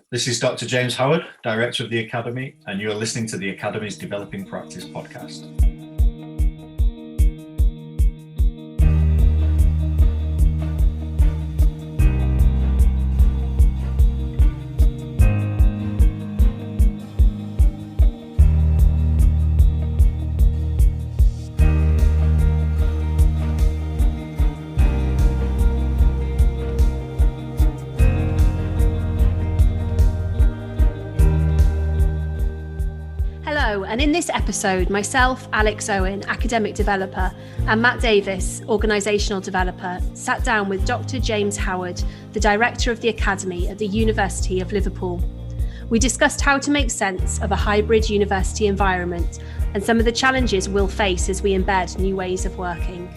This is Dr. James Howard, Director of the Academy, and you are listening to the Academy's Developing Practice podcast. And in this episode, myself, Alex Owen, academic developer, and Matt Davis, organisational developer, sat down with Dr. James Howard, the Director of the Academy at the University of Liverpool. We discussed how to make sense of a hybrid university environment and some of the challenges we'll face as we embed new ways of working.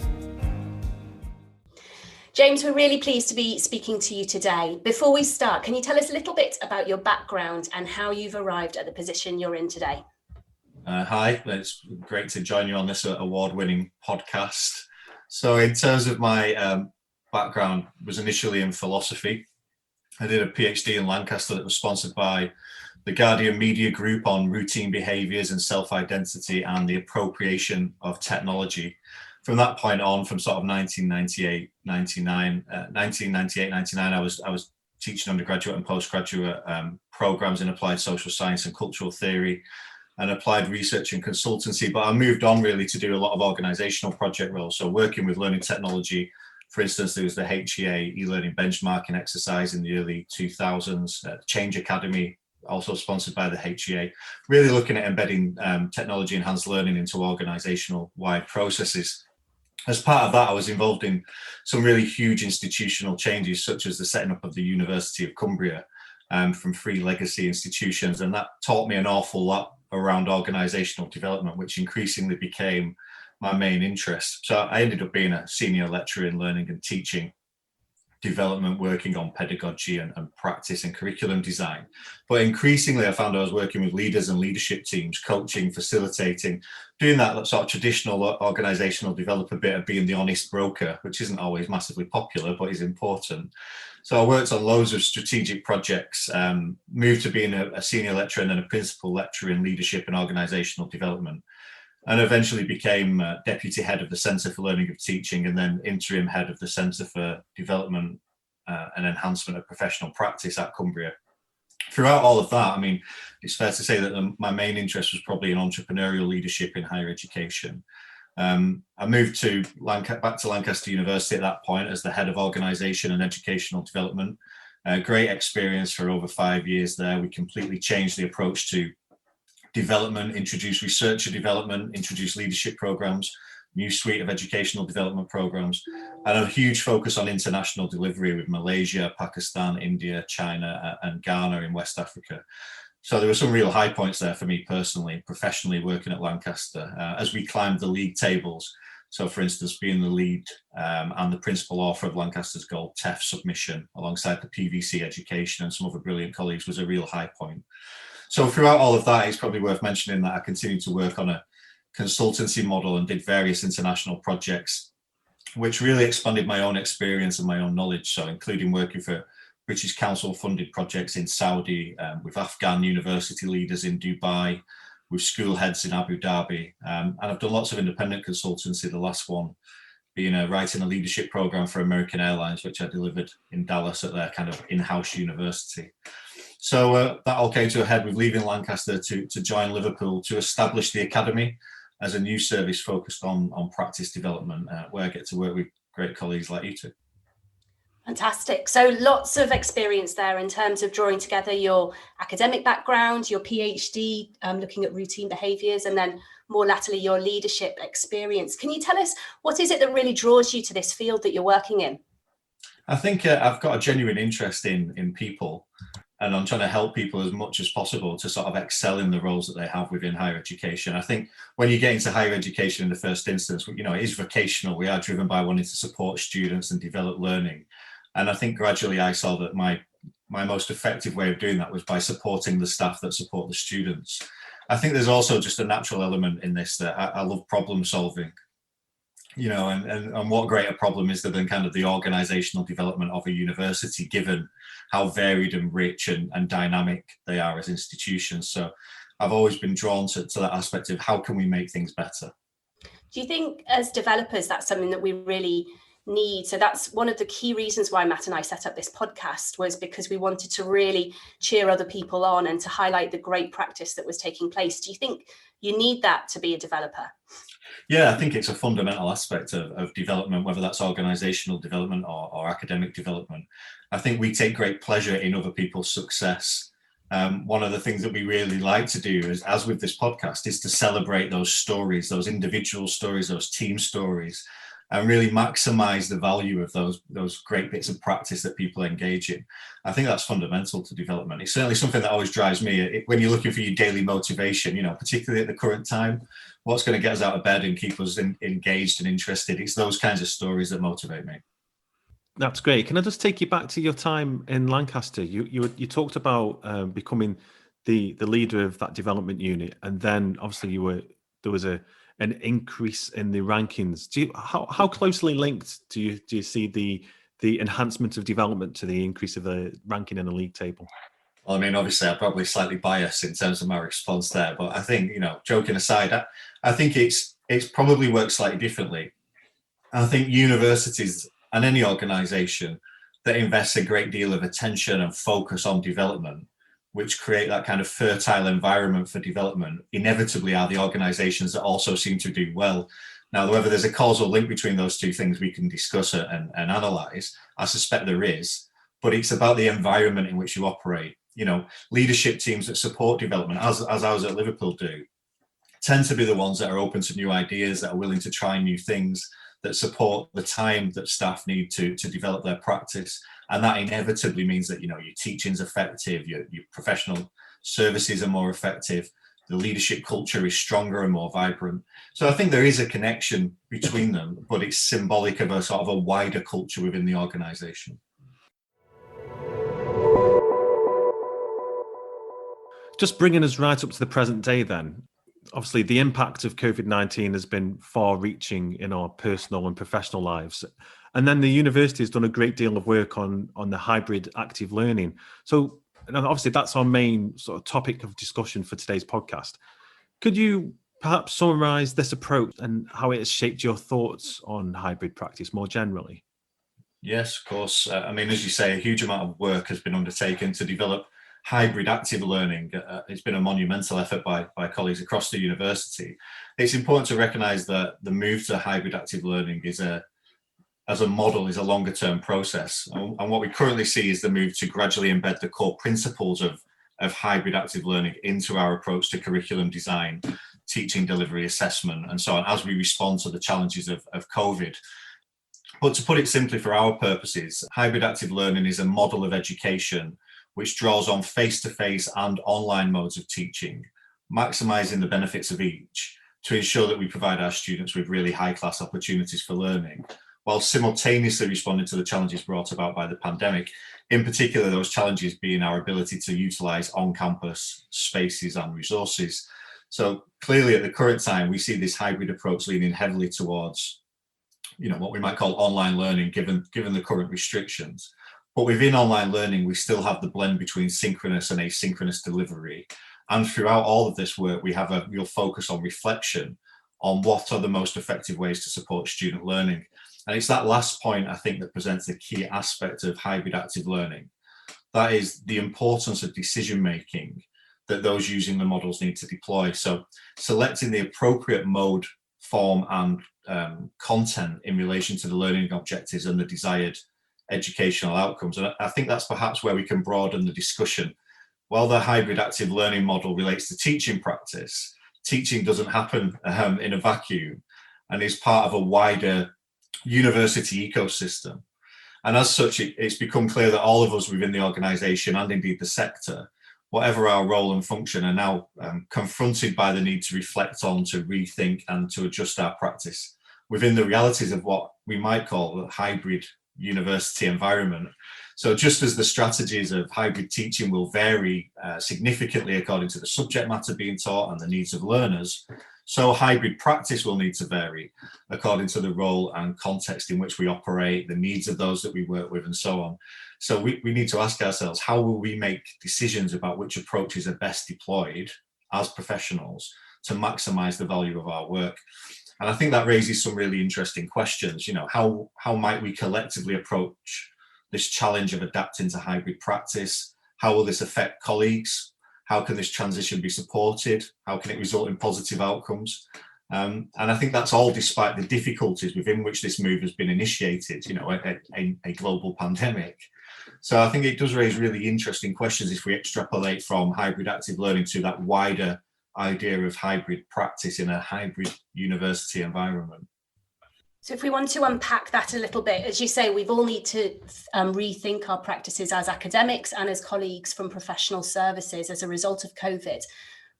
James, we're really pleased to be speaking to you today. Before we start, can you tell us a little bit about your background and how you've arrived at the position you're in today? Hi, it's great to join you on this award-winning podcast. So in terms of my background, was initially in philosophy. I did a PhD in Lancaster that was sponsored by the Guardian Media Group on routine behaviours and self-identity and the appropriation of technology. From that point on, from sort of 1998, 99, I was teaching undergraduate and postgraduate programmes in applied social science and cultural theory, and applied research and consultancy, but I moved on really to do a lot of organizational project roles. So working with learning technology, for instance, there was the HEA e-learning benchmarking exercise in the early 2000s, Change Academy, also sponsored by the HEA, really looking at embedding technology enhanced learning into organizational wide processes. As part of that, I was involved in some really huge institutional changes, such as the setting up of the University of Cumbria from three legacy institutions. And that taught me an awful lot around organizational development, which increasingly became my main interest. So I ended up being a senior lecturer in learning and teaching development, working on pedagogy and practice and curriculum design. But increasingly, I found I was working with leaders and leadership teams, coaching, facilitating, doing that sort of traditional organizational developer bit of being the honest broker, which isn't always massively popular, but is important. So I worked on loads of strategic projects, moved to being a senior lecturer and then a principal lecturer in leadership and organizational development, and eventually became deputy head of the Centre for Learning of Teaching and then interim head of the Centre for Development and Enhancement of Professional Practice at Cumbria. Throughout all of that, I mean, it's fair to say that my main interest was probably in entrepreneurial leadership in higher education. I moved back to Lancaster University at that point as the head of organisation and educational development. Great experience for over 5 years there. We completely changed the approach to development, introduced researcher development, introduced leadership programs, new suite of educational development programs, and a huge focus on international delivery with Malaysia, Pakistan, India, China, and Ghana in West Africa. So there were some real high points there for me personally, professionally working at Lancaster as we climbed the league tables. So for instance, being the lead and the principal author of Lancaster's Gold TEF submission alongside the PVC education and some other brilliant colleagues was a real high point. So throughout all of that, it's probably worth mentioning that I continued to work on a consultancy model and did various international projects, which really expanded my own experience and my own knowledge. So including working for British Council funded projects in Saudi, with Afghan university leaders in Dubai, with school heads in Abu Dhabi. And I've done lots of independent consultancy, the last one being writing a leadership program for American Airlines, which I delivered in Dallas at their kind of in-house university. So that all came to a head with leaving Lancaster to join Liverpool to establish the Academy as a new service focused on practice development, where I get to work with great colleagues like you two. Fantastic. So lots of experience there in terms of drawing together your academic background, your PhD, looking at routine behaviours, and then more latterly your leadership experience. Can you tell us what is it that really draws you to this field that you're working in? I think I've got a genuine interest in people, and I'm trying to help people as much as possible to sort of excel in the roles that they have within higher education. I think when you get into higher education in the first instance, it is vocational. We are driven by wanting to support students and develop learning. And I think gradually I saw that my most effective way of doing that was by supporting the staff that support the students. I think there's also just a natural element in this that I love problem solving. And what greater problem is there than kind of the organizational development of a university, given how varied and rich and dynamic they are as institutions. So I've always been drawn to that aspect of how can we make things better. Do you think as developers, that's something that we really need? So that's one of the key reasons why Matt and I set up this podcast, was because we wanted to really cheer other people on and to highlight the great practice that was taking place. Do you think you need that to be a developer? Yeah, I think it's a fundamental aspect of development, whether that's organizational development or academic development. I think we take great pleasure in other people's success. One of the things that we really like to do, as with this podcast, is to celebrate those stories, those individual stories, those team stories, and really maximize the value of those great bits of practice that people engage in. I think that's fundamental to development. It's certainly something that always drives me when you're looking for your daily motivation, particularly at the current time. What's going to get us out of bed and keep us engaged and interested? It's those kinds of stories that motivate me. That's great. Can I just take you back to your time in Lancaster? You talked about becoming the leader of that development unit, and then obviously there was an increase in the rankings. How closely linked do you see the enhancement of development to the increase of the ranking in the league table? Well, I mean, obviously, I'm probably slightly biased in terms of my response there, but I think, joking aside, I think it's probably works slightly differently. I think universities and any organisation that invests a great deal of attention and focus on development, which create that kind of fertile environment for development, inevitably are the organisations that also seem to do well. Now, whether there's a causal link between those two things, we can discuss it and analyse. I suspect there is, but it's about the environment in which you operate. Leadership teams that support development, as ours at Liverpool do, tend to be the ones that are open to new ideas, that are willing to try new things, that support the time that staff need to develop their practice. And that inevitably means that, your teaching's effective, your professional services are more effective, the leadership culture is stronger and more vibrant. So I think there is a connection between them, but it's symbolic of a sort of a wider culture within the organisation. Just bringing us right up to the present day then, obviously the impact of COVID-19 has been far-reaching in our personal and professional lives. And then the university has done a great deal of work on the hybrid active learning. So obviously that's our main sort of topic of discussion for today's podcast. Could you perhaps summarise this approach and how it has shaped your thoughts on hybrid practice more generally? Yes, of course. I mean, as you say, a huge amount of work has been undertaken to develop hybrid active learning. It's been a monumental effort by colleagues across the university. It's important to recognise that the move to hybrid active learning is a longer term process. And what we currently see is the move to gradually embed the core principles of hybrid active learning into our approach to curriculum design, teaching delivery, assessment, and so on, as we respond to the challenges of COVID. But to put it simply for our purposes, hybrid active learning is a model of education which draws on face-to-face and online modes of teaching, maximising the benefits of each to ensure that we provide our students with really high-class opportunities for learning, while simultaneously responding to the challenges brought about by the pandemic, in particular those challenges being our ability to utilise on-campus spaces and resources. So clearly at the current time, we see this hybrid approach leaning heavily towards, what we might call online learning, given the current restrictions. But within online learning, we still have the blend between synchronous and asynchronous delivery. And throughout all of this work, we have a real focus on reflection on what are the most effective ways to support student learning. And it's that last point, I think, that presents the key aspect of hybrid active learning. That is the importance of decision-making that those using the models need to deploy. So selecting the appropriate mode, form, and content in relation to the learning objectives and the desired educational outcomes. And I think that's perhaps where we can broaden the discussion. While the hybrid active learning model relates to teaching practice, teaching doesn't happen in a vacuum and is part of a wider university ecosystem. And as such, it's become clear that all of us within the organisation and indeed the sector, whatever our role and function, are now confronted by the need to reflect on, to rethink and to adjust our practice within the realities of what we might call a hybrid university environment. So just as the strategies of hybrid teaching will vary significantly according to the subject matter being taught and the needs of learners, So hybrid practice will need to vary according to the role and context in which we operate, the needs of those that we work with, and so on. So we need to ask ourselves, how will we make decisions about which approaches are best deployed as professionals to maximize the value of our work? And I think that raises some really interesting questions. How might we collectively approach this challenge of adapting to hybrid practice? How will this affect colleagues? How can this transition be supported? How can it result in positive outcomes? And I think that's all despite the difficulties within which this move has been initiated, a global pandemic. So I think it does raise really interesting questions if we extrapolate from hybrid active learning to that wider idea of hybrid practice in a hybrid university environment. So if we want to unpack that a little bit, as you say, we've all need to rethink our practices as academics and as colleagues from professional services as a result of COVID.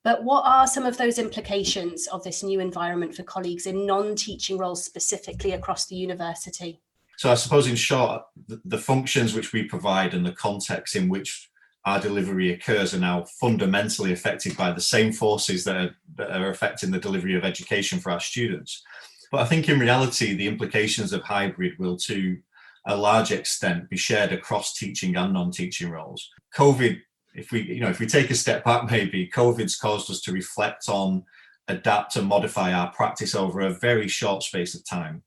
But what are some of those implications of this new environment for colleagues in non-teaching roles specifically across the university? So I suppose in short, the functions which we provide and the context in which our delivery occurs are now fundamentally affected by the same forces that are affecting the delivery of education for our students. But I think in reality, the implications of hybrid will to a large extent be shared across teaching and non-teaching roles. COVID, if we take a step back, maybe COVID's caused us to reflect on, adapt and modify our practice over a very short space of time.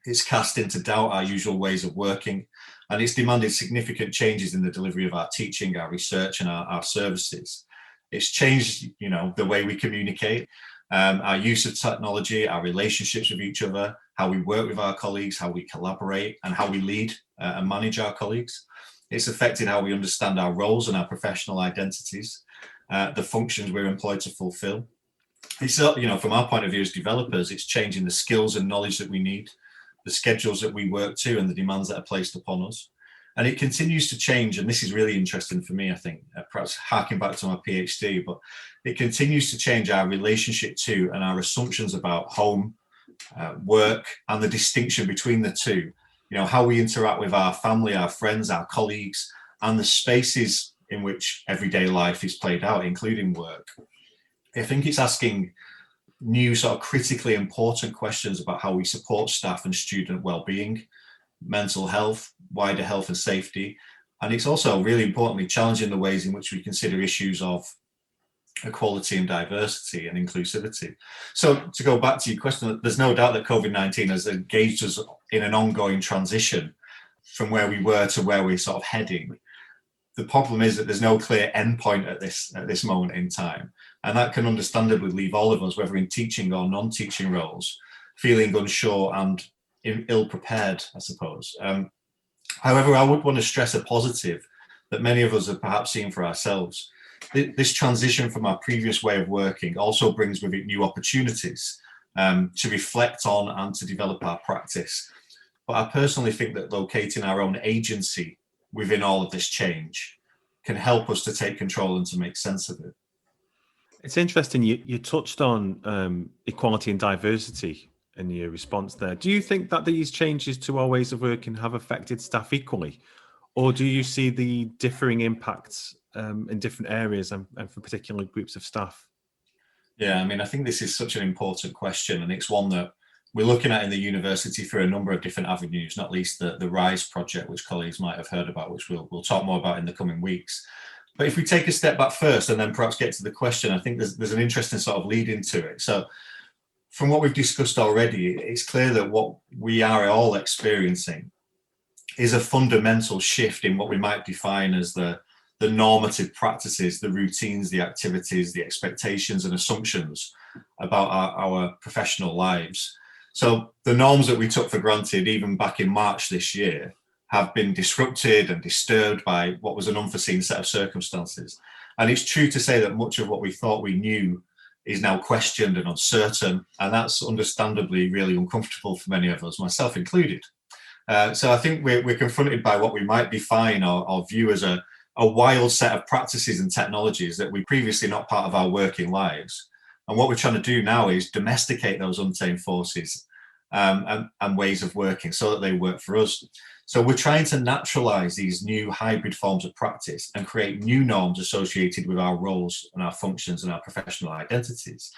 It's cast into doubt our usual ways of working, and it's demanded significant changes in the delivery of our teaching, our research and our services. It's changed, the way we communicate, our use of technology, our relationships with each other, how we work with our colleagues, how we collaborate, and how we lead and manage our colleagues. It's affected how we understand our roles and our professional identities, the functions we're employed to fulfill. It's, from our point of view as developers, it's changing the skills and knowledge that we need, the schedules that we work to, and the demands that are placed upon us. And it continues to change, and this is really interesting for me, I think, perhaps harking back to my PhD, but it continues to change our relationship to and our assumptions about home, work, and the distinction between the two. How we interact with our family, our friends, our colleagues, and the spaces in which everyday life is played out, including work. I think it's asking new sort of critically important questions about how we support staff and student well-being, mental health, wider health and safety. And it's also really importantly challenging the ways in which we consider issues of equality and diversity and inclusivity. So to go back to your question, there's no doubt that COVID-19 has engaged us in an ongoing transition from where we were to where we're sort of heading. The problem is that there's no clear endpoint at this moment in time. And that can understandably leave all of us, whether in teaching or non-teaching roles, feeling unsure and ill-prepared, I suppose. However, I would want to stress a positive that many of us have perhaps seen for ourselves. This transition from our previous way of working also brings with it new opportunities to reflect on and to develop our practice. But I personally think that locating our own agency within all of this change can help us to take control and to make sense of it. It's interesting, you touched on equality and diversity in your response there. Do you think that these changes to our ways of working have affected staff equally? Or do you see the differing impacts in different areas and for particular groups of staff? Yeah, I think this is such an important question, and it's one that we're looking at in the university through a number of different avenues, not least the RISE project, which colleagues might have heard about, which we'll talk more about in the coming weeks. But if we take a step back first and then perhaps get to the question, I think there's an interesting sort of lead into it. So from what we've discussed already, it's clear that what we are all experiencing is a fundamental shift in what we might define as the normative practices, the routines, the activities, the expectations and assumptions about our professional lives. So the norms that we took for granted even back in March this year have been disrupted and disturbed by what was an unforeseen set of circumstances. And it's true to say that much of what we thought we knew is now questioned and uncertain, and that's understandably really uncomfortable for many of us, myself included. So I think we're confronted by what we might define or view as a wild set of practices and technologies that we previously not part of our working lives. And what we're trying to do now is domesticate those untamed forces and ways of working so that they work for us. So we're trying to naturalize these new hybrid forms of practice and create new norms associated with our roles and our functions and our professional identities.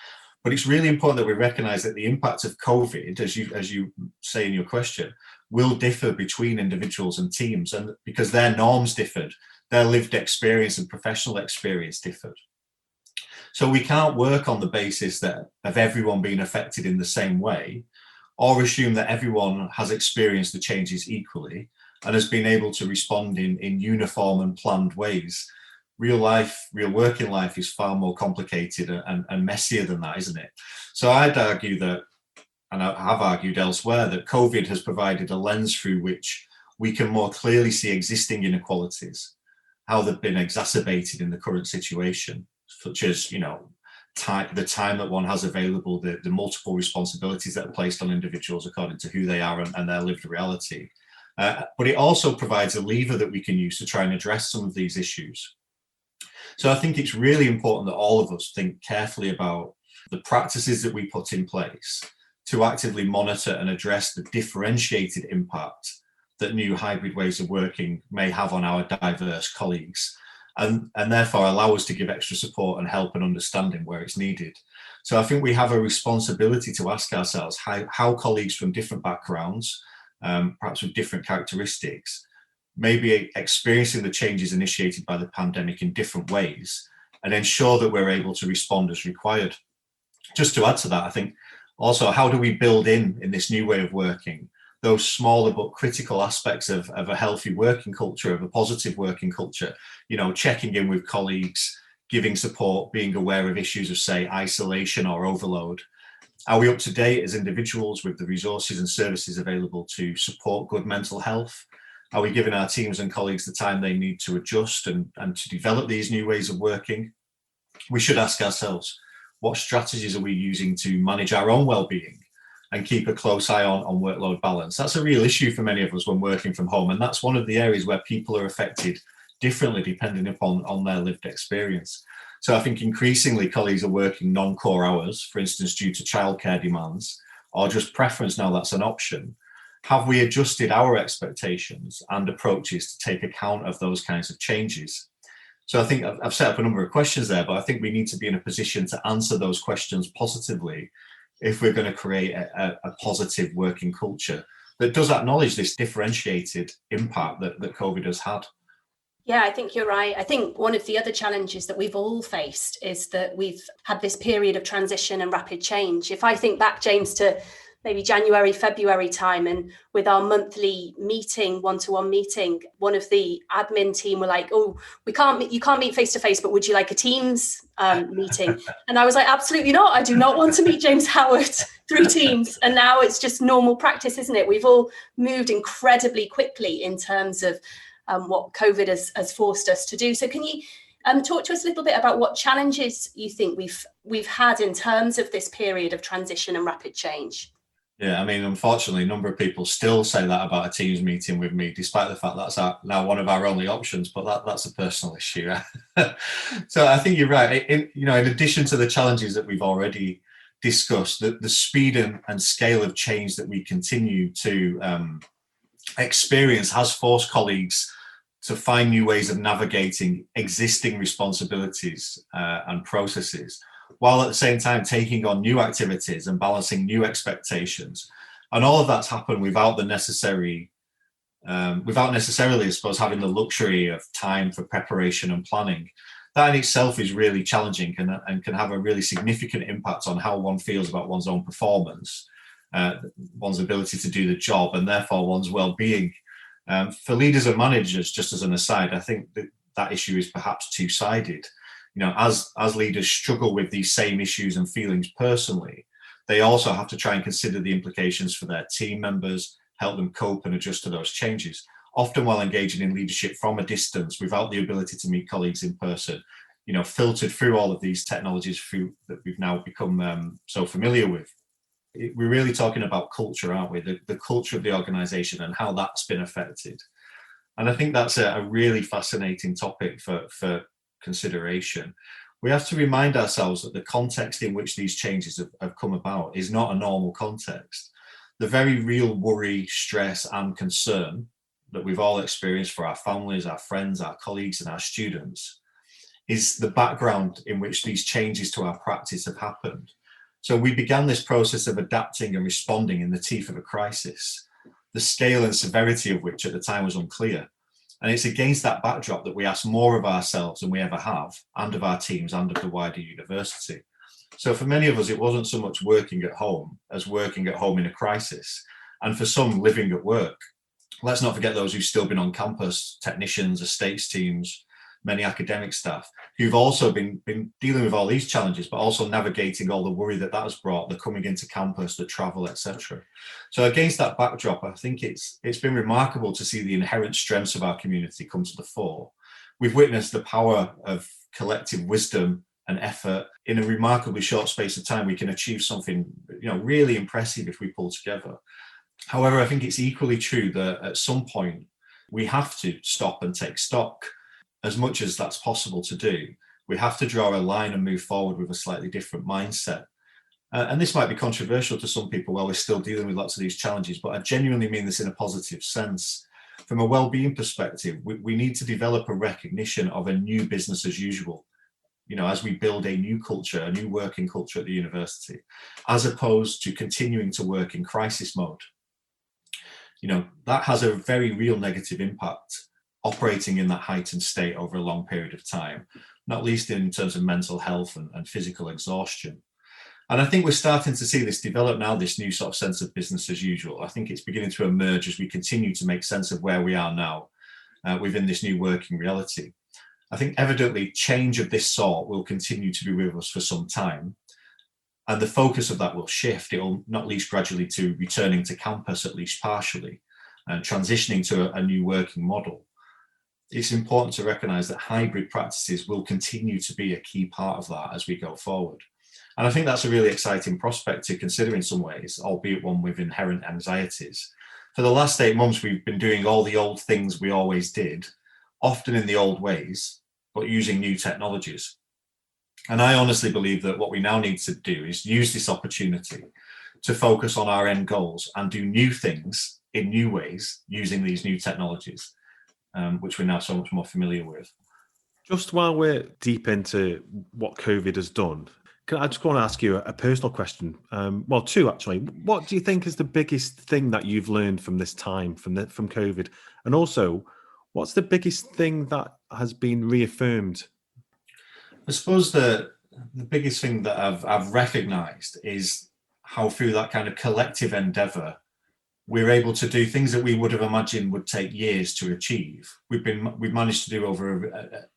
But it's really important that we recognise that the impact of COVID, as you say in your question, will differ between individuals and teams, and because their norms differed, their lived experience and professional experience differed. So we can't work on the basis that of everyone being affected in the same way, or assume that everyone has experienced the changes equally and has been able to respond in uniform and planned ways. Real working life is far more complicated and messier than that, isn't it? So I'd argue that, and I have argued elsewhere, that COVID has provided a lens through which we can more clearly see existing inequalities, how they've been exacerbated in the current situation, such as, the time that one has available, the multiple responsibilities that are placed on individuals according to who they are and their lived reality. But it also provides a lever that we can use to try and address some of these issues. So I think it's really important that all of us think carefully about the practices that we put in place to actively monitor and address the differentiated impact that new hybrid ways of working may have on our diverse colleagues, and therefore allow us to give extra support and help and understanding where it's needed. So I think we have a responsibility to ask ourselves how colleagues from different backgrounds, perhaps with different characteristics, may be experiencing the changes initiated by the pandemic in different ways, and ensure that we're able to respond as required. Just to add to that, I think also, how do we build in this new way of working those smaller but critical aspects of a healthy working culture, of a positive working culture, checking in with colleagues, giving support, being aware of issues of, say, isolation or overload? Are we up to date as individuals with the resources and services available to support good mental health? Are we giving our teams and colleagues the time they need to adjust and to develop these new ways of working? We should ask ourselves, what strategies are we using to manage our own well-being and keep a close eye on workload balance? That's a real issue for many of us when working from home, and that's one of the areas where people are affected differently depending upon their lived experience. So I think increasingly colleagues are working non-core hours, for instance, due to childcare demands, or just preference now that's an option. Have we adjusted our expectations and approaches to take account of those kinds of changes? So I think I've set up a number of questions there, but I think we need to be in a position to answer those questions positively if we're going to create a positive working culture that does acknowledge this differentiated impact that COVID has had. Yeah, I think you're right. I think one of the other challenges that we've all faced is that we've had this period of transition and rapid change. If I think back, James, to maybe January, February time, and with our monthly meeting, one-to-one meeting, one of the admin team were like, "Oh, you can't meet face to face, but would you like a Teams meeting?" And I was like, "Absolutely not. I do not want to meet James Howard through Teams." And now it's just normal practice, isn't it? We've all moved incredibly quickly in terms of what COVID has forced us to do. So can you talk to us a little bit about what challenges you think we've had in terms of this period of transition and rapid change? Yeah, I mean, unfortunately, a number of people still say that about a Teams meeting with me, despite the fact that's now one of our only options, but that's a personal issue. So I think you're right. In addition to the challenges that we've already discussed, the speed and scale of change that we continue to experience has forced colleagues to find new ways of navigating existing responsibilities and processes, while at the same time taking on new activities and balancing new expectations. And all of that's happened without necessarily, I suppose, having the luxury of time for preparation and planning. That in itself is really challenging and can have a really significant impact on how one feels about one's own performance, one's ability to do the job, and therefore one's well-being. For leaders and managers, just as an aside, I think that issue is perhaps two-sided. As leaders struggle with these same issues and feelings personally, they also have to try and consider the implications for their team members, help them cope and adjust to those changes, often while engaging in leadership from a distance without the ability to meet colleagues in person, filtered through all of these technologies that we've now become so familiar with. We're really talking about culture, aren't we? The culture of the organization and how that's been affected. And I think that's a really fascinating topic for consideration. We have to remind ourselves that the context in which these changes have come about is not a normal context. The very real worry, stress, and concern that we've all experienced for our families, our friends, our colleagues, and our students is the background in which these changes to our practice have happened. So we began this process of adapting and responding in the teeth of a crisis, the scale and severity of which at the time was unclear. And it's against that backdrop that we ask more of ourselves than we ever have, and of our teams and of the wider university. So for many of us, it wasn't so much working at home as working at home in a crisis, and for some, living at work. Let's not forget those who've still been on campus, technicians, estates teams, many academic staff, who've also been dealing with all these challenges, but also navigating all the worry that has brought, the coming into campus, the travel, etc. So against that backdrop, I think it's been remarkable to see the inherent strengths of our community come to the fore. We've witnessed the power of collective wisdom and effort. In a remarkably short space of time, we can achieve something, really impressive if we pull together. However, I think it's equally true that at some point we have to stop and take stock. As much as that's possible to do, we have to draw a line and move forward with a slightly different mindset. And this might be controversial to some people while we're still dealing with lots of these challenges, but I genuinely mean this in a positive sense. From a well-being perspective, we need to develop a recognition of a new business as usual, as we build a new culture, a new working culture at the university, as opposed to continuing to work in crisis mode. That has a very real negative impact, operating in that heightened state over a long period of time, not least in terms of mental health and physical exhaustion. And I think we're starting to see this develop now, this new sort of sense of business as usual. I think it's beginning to emerge as we continue to make sense of where we are now within this new working reality. I think evidently change of this sort will continue to be with us for some time. And the focus of that will shift. It will not least gradually to returning to campus, at least partially, and transitioning to a new working model. It's important to recognise that hybrid practices will continue to be a key part of that as we go forward. And I think that's a really exciting prospect to consider in some ways, albeit one with inherent anxieties. For the last 8 months, we've been doing all the old things we always did, often in the old ways, but using new technologies. And I honestly believe that what we now need to do is use this opportunity to focus on our end goals and do new things in new ways using these new technologies, which we're now so much more familiar with. Just while we're deep into what COVID has done, I just want to ask you a personal question. Well, two actually. What do you think is the biggest thing that you've learned from this time, from COVID? And also, what's the biggest thing that has been reaffirmed? I suppose the biggest thing that I've recognised is how through that kind of collective endeavour, we're able to do things that we would have imagined would take years to achieve. We've managed to do over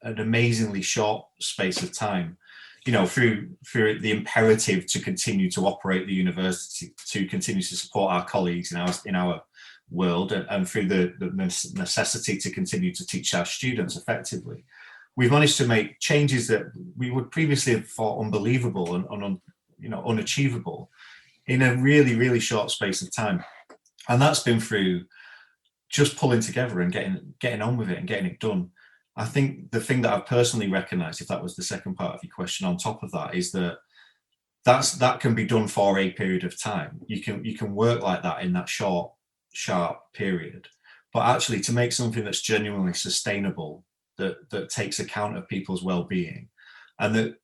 an amazingly short space of time, through the imperative to continue to operate the university, to continue to support our colleagues in our world, and through the necessity to continue to teach our students effectively. We've managed to make changes that we would previously have thought unbelievable and unachievable in a really, really short space of time. And that's been through just pulling together and getting on with it and getting it done. I think the thing that I've personally recognised, if that was the second part of your question on top of that, is that can be done for a period of time. You can work like that in that short, sharp period. But actually to make something that's genuinely sustainable, that takes account of people's well-being and that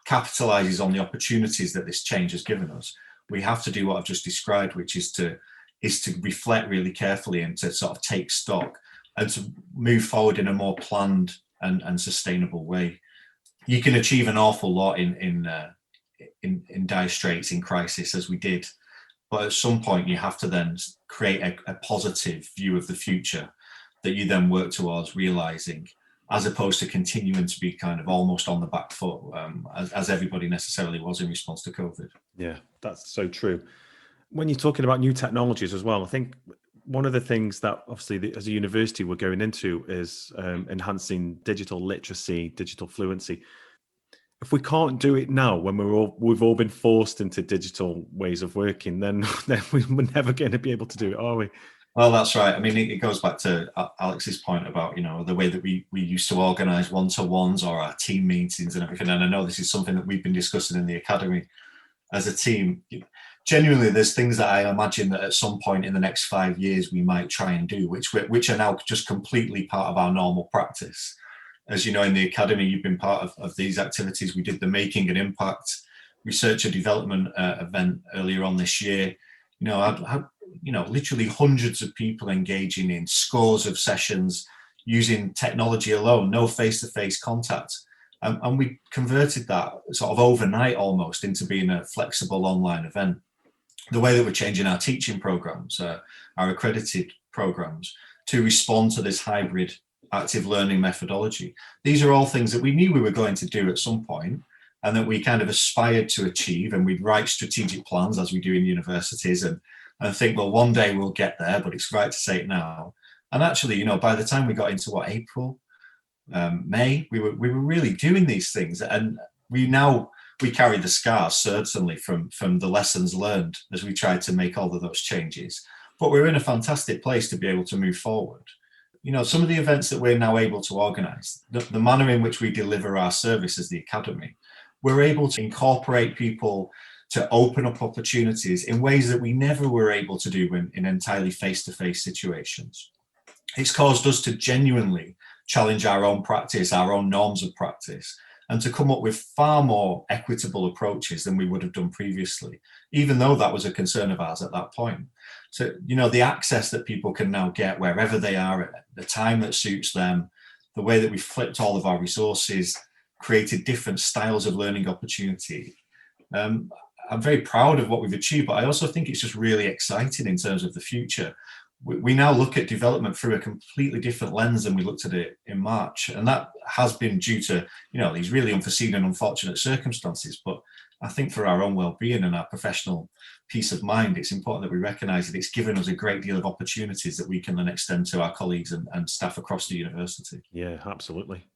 capitalises on the opportunities that this change has given us, we have to do what I've just described, which is to reflect really carefully and to sort of take stock and to move forward in a more planned and sustainable way. You can achieve an awful lot in dire straits, in crisis, as we did, but at some point you have to then create a positive view of the future that you then work towards realising, as opposed to continuing to be kind of almost on the back foot, as everybody necessarily was in response to COVID. Yeah, that's so true. When you're talking about new technologies as well, I think one of the things that obviously as a university we're going into is enhancing digital literacy, digital fluency. If we can't do it now, when we've all been forced into digital ways of working, then we're never going to be able to do it, are we? Well, that's right. I mean, it goes back to Alex's point about, the way that we used to organise one-to-ones or our team meetings and everything. And I know this is something that we've been discussing in the academy as a team. Genuinely, there's things that I imagine that at some point in the next 5 years we might try and do, which are now just completely part of our normal practice. As you know, in the academy, you've been part of these activities. We did the Making an Impact researcher development event earlier on this year. I literally hundreds of people engaging in scores of sessions using technology alone, no face-to-face contact. And we converted that sort of overnight almost into being a flexible online event. The way that we're changing our teaching programs, our accredited programs, to respond to this hybrid active learning methodology. These are all things that we knew we were going to do at some point, and that we kind of aspired to achieve, and we'd write strategic plans as we do in universities and think, well, one day we'll get there, but it's right to say it now. And actually, by the time we got into April, May, we were really doing these things, and we carry the scars certainly from the lessons learned as we tried to make all of those changes. But we're in a fantastic place to be able to move forward. Some of the events that we're now able to organise, the manner in which we deliver our service as the Academy, we're able to incorporate people to open up opportunities in ways that we never were able to do in entirely face-to-face situations. It's caused us to genuinely challenge our own practice, our own norms of practice, and to come up with far more equitable approaches than we would have done previously, even though that was a concern of ours at that point. So, the access that people can now get wherever they are at the time that suits them, the way that we flipped all of our resources, created different styles of learning opportunity. I'm very proud of what we've achieved, but I also think it's just really exciting in terms of the future. We now look at development through a completely different lens than we looked at it in March. And that has been due to, these really unforeseen and unfortunate circumstances. But I think for our own well-being and our professional peace of mind, it's important that we recognise that it's given us a great deal of opportunities that we can then extend to our colleagues and staff across the university. Yeah, absolutely.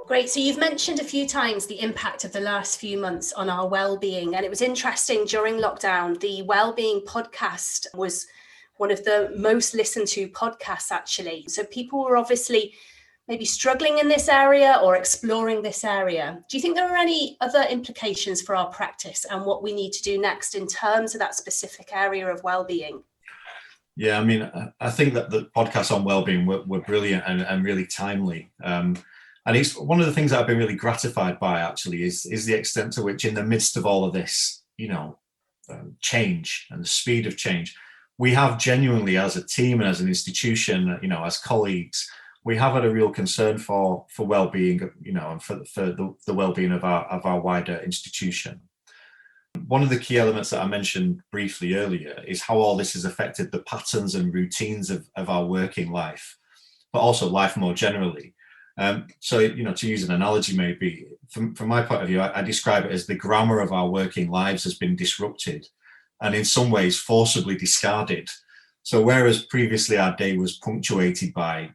Great. So you've mentioned a few times the impact of the last few months on our well-being. And it was interesting during lockdown, the Wellbeing podcast was one of the most listened to podcasts, actually. So people were obviously maybe struggling in this area or exploring this area. Do you think there are any other implications for our practice and what we need to do next in terms of that specific area of well-being? Yeah, I think that the podcasts on wellbeing were brilliant and really timely. And it's one of the things that I've been really gratified by, actually, is the extent to which, in the midst of all of this, change and the speed of change, we have genuinely, as a team and as an institution, as colleagues, we have had a real concern for well-being, and for the well-being of our wider institution. One of the key elements that I mentioned briefly earlier is how all this has affected the patterns and routines of our working life, but also life more generally. So, to use an analogy, maybe from my point of view, I describe it as the grammar of our working lives has been disrupted and in some ways forcibly discarded. So whereas previously our day was punctuated by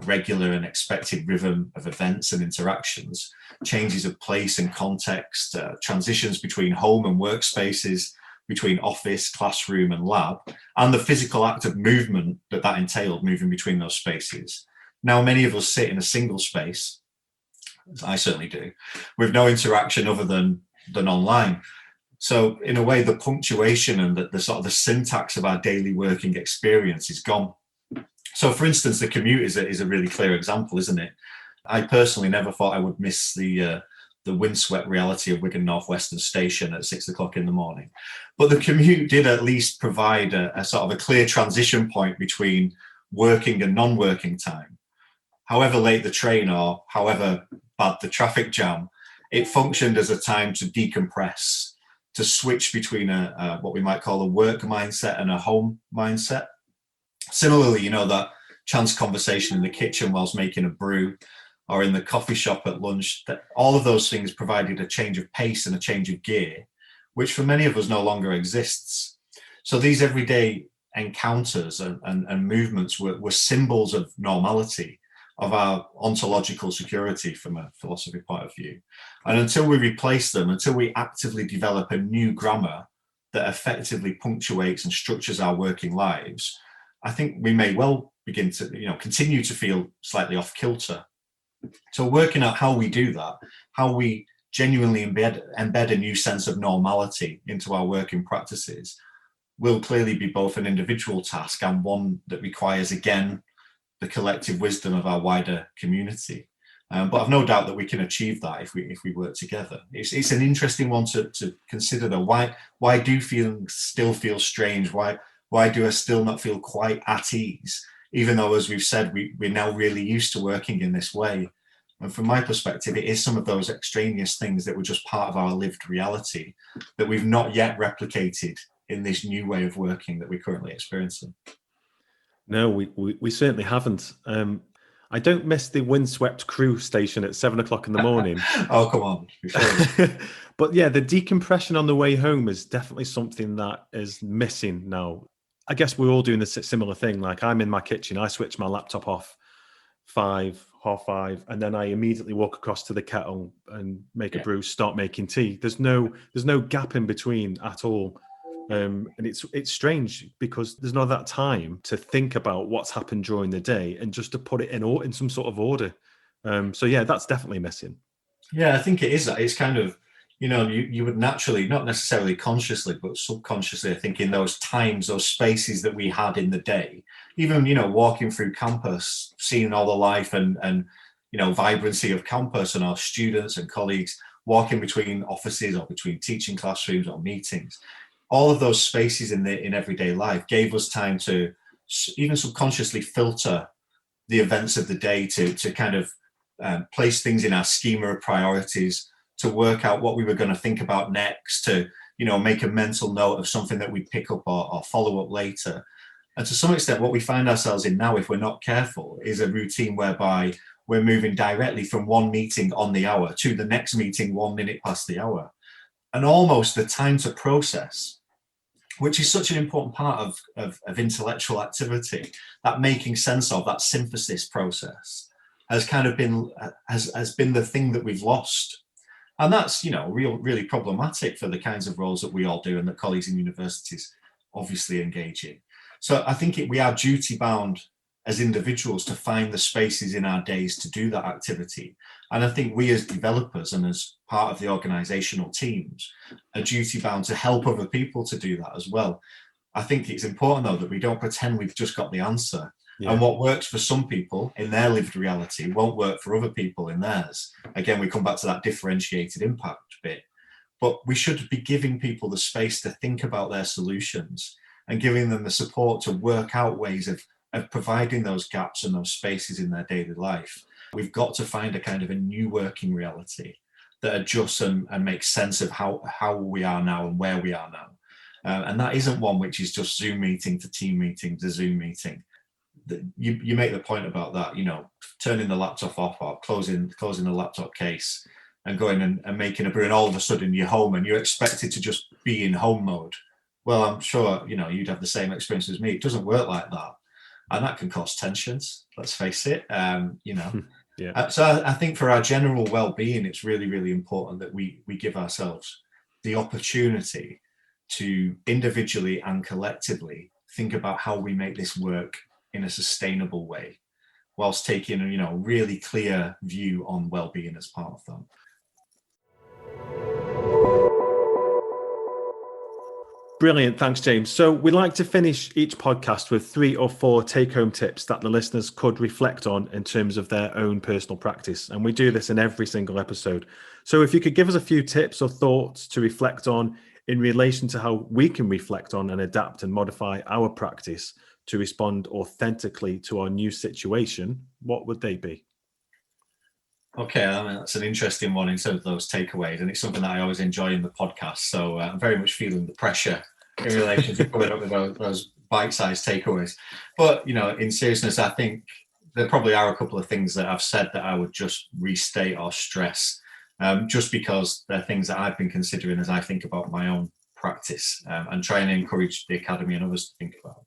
regular and expected rhythm of events and interactions, changes of place and context, transitions between home and workspaces, between office, classroom and lab, and the physical act of movement that entailed, moving between those spaces. Now, many of us sit in a single space, as I certainly do, with no interaction other than online. So in a way, the punctuation and the sort of the syntax of our daily working experience is gone. So for instance, the commute is a really clear example, isn't it? I personally never thought I would miss the windswept reality of Wigan North Western Station at 6 o'clock in the morning. But the commute did at least provide a sort of a clear transition point between working and non-working time. However late the train or however bad the traffic jam, it functioned as a time to decompress, to switch between what we might call a work mindset and a home mindset. Similarly, that chance conversation in the kitchen whilst making a brew or in the coffee shop at lunch, that all of those things provided a change of pace and a change of gear, which for many of us no longer exists. So these everyday encounters and movements were symbols of normality, of our ontological security from a philosophy point of view. And until we replace them, until we actively develop a new grammar that effectively punctuates and structures our working lives, I think we may well begin to, continue to feel slightly off kilter. So working out how we do that, how we genuinely embed a new sense of normality into our working practices, will clearly be both an individual task and one that requires, again, the collective wisdom of our wider community. But I've no doubt that we can achieve that if we work together. It's an interesting one to consider though. Why do feelings still feel strange? Why do I still not feel quite at ease? Even though, as we've said, we're now really used to working in this way. And from my perspective, it is some of those extraneous things that were just part of our lived reality that we've not yet replicated in this new way of working that we're currently experiencing. No, we certainly haven't. I don't miss the windswept crew station at 7 o'clock in the morning. Oh, come on. But yeah, the decompression on the way home is definitely something that is missing now. I guess we're all doing a similar thing. Like, I'm in my kitchen, I switch my laptop off 5:30, and then I immediately walk across to the kettle and make a brew, start making tea. There's no gap in between at all. And it's strange because there's not that time to think about what's happened during the day and just to put it in some sort of order. So yeah, that's definitely missing. Yeah, I think it is that. It's kind of, you would naturally, not necessarily consciously, but subconsciously, I think in those times, those spaces that we had in the day, even, walking through campus, seeing all the life and vibrancy of campus and our students and colleagues, walking between offices or between teaching classrooms or meetings. All of those spaces in everyday life gave us time to even subconsciously filter the events of the day, to kind of place things in our schema of priorities, to work out what we were going to think about next, to make a mental note of something that we'd pick up or follow up later. And to some extent, what we find ourselves in now, if we're not careful, is a routine whereby we're moving directly from one meeting on the hour to the next meeting 1 minute past the hour. And almost the time to process, which is such an important part of intellectual activity, that making sense of, that synthesis process, has kind of been has been the thing that we've lost. And that's, really problematic for the kinds of roles that we all do and that colleagues in universities obviously engage in. So I think we are duty bound as individuals to find the spaces in our days to do that activity. And I think we as developers and as part of the organizational teams are duty bound to help other people to do that as well. I think it's important though that we don't pretend we've just got the answer. Yeah. And what works for some people in their lived reality won't work for other people in theirs. Again, we come back to that differentiated impact bit. But we should be giving people the space to think about their solutions and giving them the support to work out ways of providing those gaps and those spaces in their daily life. We've got to find a kind of a new working reality that adjusts and makes sense of how we are now and where we are now. And that isn't one which is just Zoom meeting to team meeting to Zoom meeting. You make the point about that, turning the laptop off or closing the laptop case and going and making a brew, and all of a sudden you're home and you're expected to just be in home mode. Well, I'm sure, you'd have the same experience as me. It doesn't work like that. And that can cause tensions, let's face it, Yeah. So I think for our general well-being, it's really, really important that we give ourselves the opportunity to individually and collectively think about how we make this work in a sustainable way, whilst taking a really clear view on well-being as part of that. Brilliant. Thanks, James. So we like to finish each podcast with 3 or 4 take-home tips that the listeners could reflect on in terms of their own personal practice. And we do this in every single episode. So if you could give us a few tips or thoughts to reflect on in relation to how we can reflect on and adapt and modify our practice to respond authentically to our new situation, what would they be? Okay, that's an interesting one in terms of those takeaways, and it's something that I always enjoy in the podcast. So I'm very much feeling the pressure in relation to coming up with those bite-sized takeaways. But, in seriousness, I think there probably are a couple of things that I've said that I would just restate or stress, just because they're things that I've been considering as I think about my own practice and trying to encourage the Academy and others to think about.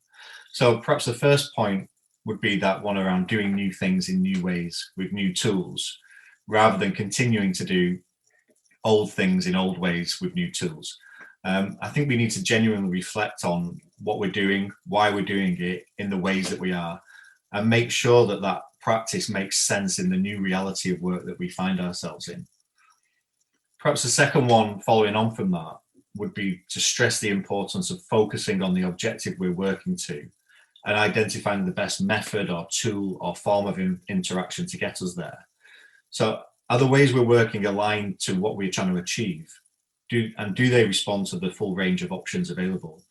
So perhaps the first point would be that one around doing new things in new ways with new tools, rather than continuing to do old things in old ways with new tools. I think we need to genuinely reflect on what we're doing, why we're doing it in the ways that we are, and make sure that that practice makes sense in the new reality of work that we find ourselves in. Perhaps the second one following on from that would be to stress the importance of focusing on the objective we're working to and identifying the best method or tool or form of interaction to get us there. So are the ways we're working aligned to what we're trying to achieve? Do they respond to the full range of options available?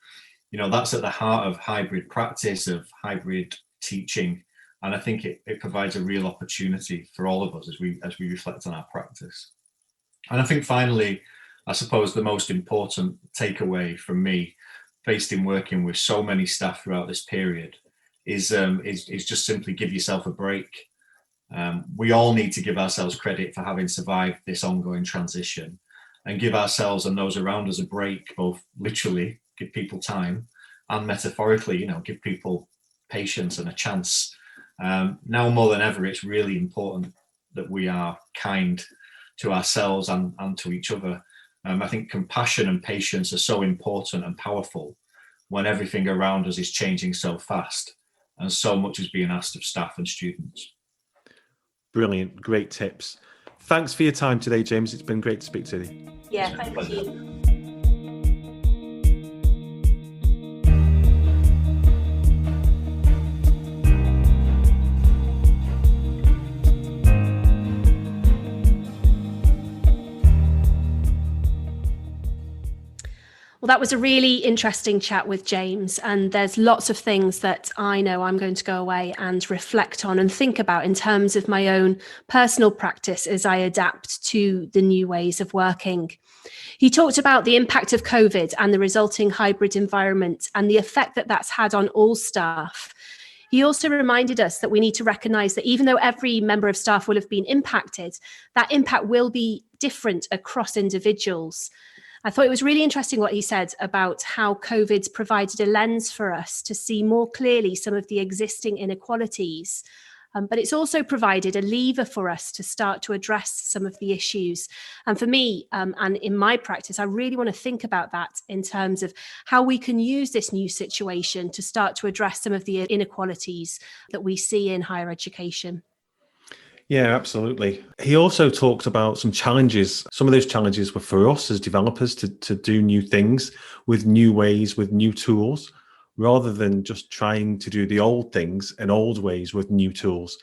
That's at the heart of hybrid practice, of hybrid teaching. And I think it provides a real opportunity for all of us as we reflect on our practice. And I think finally, I suppose the most important takeaway from me, based in working with so many staff throughout this period, is just simply give yourself a break. We all need to give ourselves credit for having survived this ongoing transition, and give ourselves and those around us a break, both literally, give people time, and metaphorically, give people patience and a chance. Now more than ever, it's really important that we are kind to ourselves and to each other. I think compassion and patience are so important and powerful when everything around us is changing so fast and so much is being asked of staff and students. Brilliant. Great tips. Thanks for your time today, James. It's been great to speak to you. Yeah, thank you. Well, that was a really interesting chat with James, and there's lots of things that I know I'm going to go away and reflect on and think about in terms of my own personal practice as I adapt to the new ways of working. He talked about the impact of COVID and the resulting hybrid environment and the effect that that's had on all staff. He also reminded us that we need to recognise that even though every member of staff will have been impacted, that impact will be different across individuals. I thought it was really interesting what he said about how COVID's provided a lens for us to see more clearly some of the existing inequalities. But it's also provided a lever for us to start to address some of the issues. And for me, and in my practice, I really want to think about that in terms of how we can use this new situation to start to address some of the inequalities that we see in higher education. Yeah, absolutely. He also talked about some challenges. Some of those challenges were for us as developers to do new things with new ways, with new tools, rather than just trying to do the old things in old ways with new tools.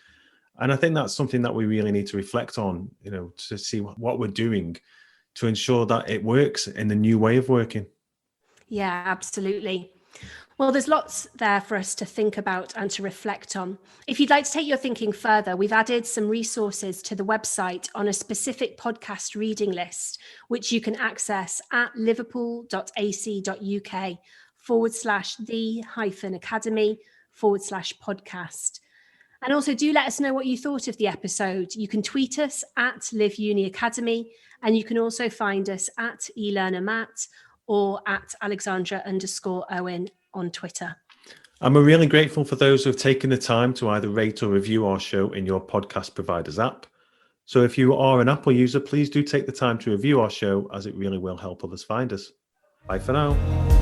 And I think that's something that we really need to reflect on, to see what we're doing to ensure that it works in the new way of working. Yeah, absolutely. Well, there's lots there for us to think about and to reflect on. If you'd like to take your thinking further, we've added some resources to the website on a specific podcast reading list, which you can access at liverpool.ac.uk/the-academy/podcast. And also do let us know what you thought of the episode. You can tweet us at LiveUniAcademy, and you can also find us at eLearnerMatt or at Alexandra_Owen on Twitter. And we're really grateful for those who have taken the time to either rate or review our show in your podcast provider's app. So if you are an Apple user, please do take the time to review our show, as it really will help others find us. Bye for now.